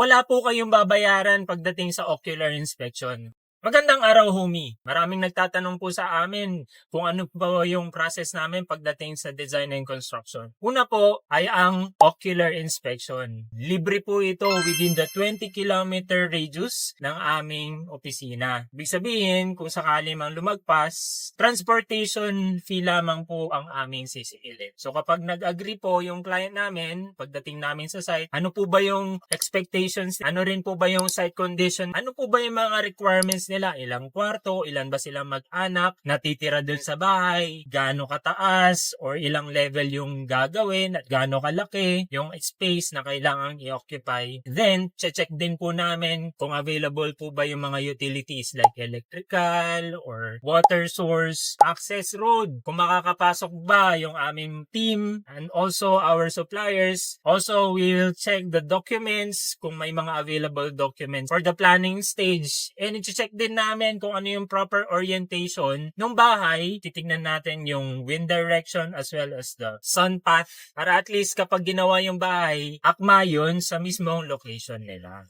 Wala po kayong babayaran pagdating sa ocular inspection. Magandang araw, homie. Maraming nagtatanong po sa amin kung ano po yung process namin pagdating sa design and construction. Una po ay ang ocular inspection. Libre po ito within the 20-kilometer radius ng aming opisina. Ibig sabihin, kung sakali mang lumagpas, transportation fee lamang po ang aming sisilin. So kapag nag-agree po yung client namin, pagdating namin sa site, ano po ba yung expectations, ano rin po ba yung site condition, ano po ba yung mga requirements nila, ilang kwarto, ilan ba silang mag-anak, natitira dun sa bahay, gaano kataas, or ilang level yung gagawin, at gaano kalaki yung space na kailangang i-occupy. Then, check din po namin kung available po ba yung mga utilities like electrical or water source, access road, kung makakapasok ba yung aming team, and also our suppliers. Also, we will check the documents kung may mga available documents for the planning stage, and i-check din namin kung ano yung proper orientation ng bahay. Titignan natin yung wind direction as well as the sun path para at least kapag ginawa yung bahay, akma yun sa mismong location nila.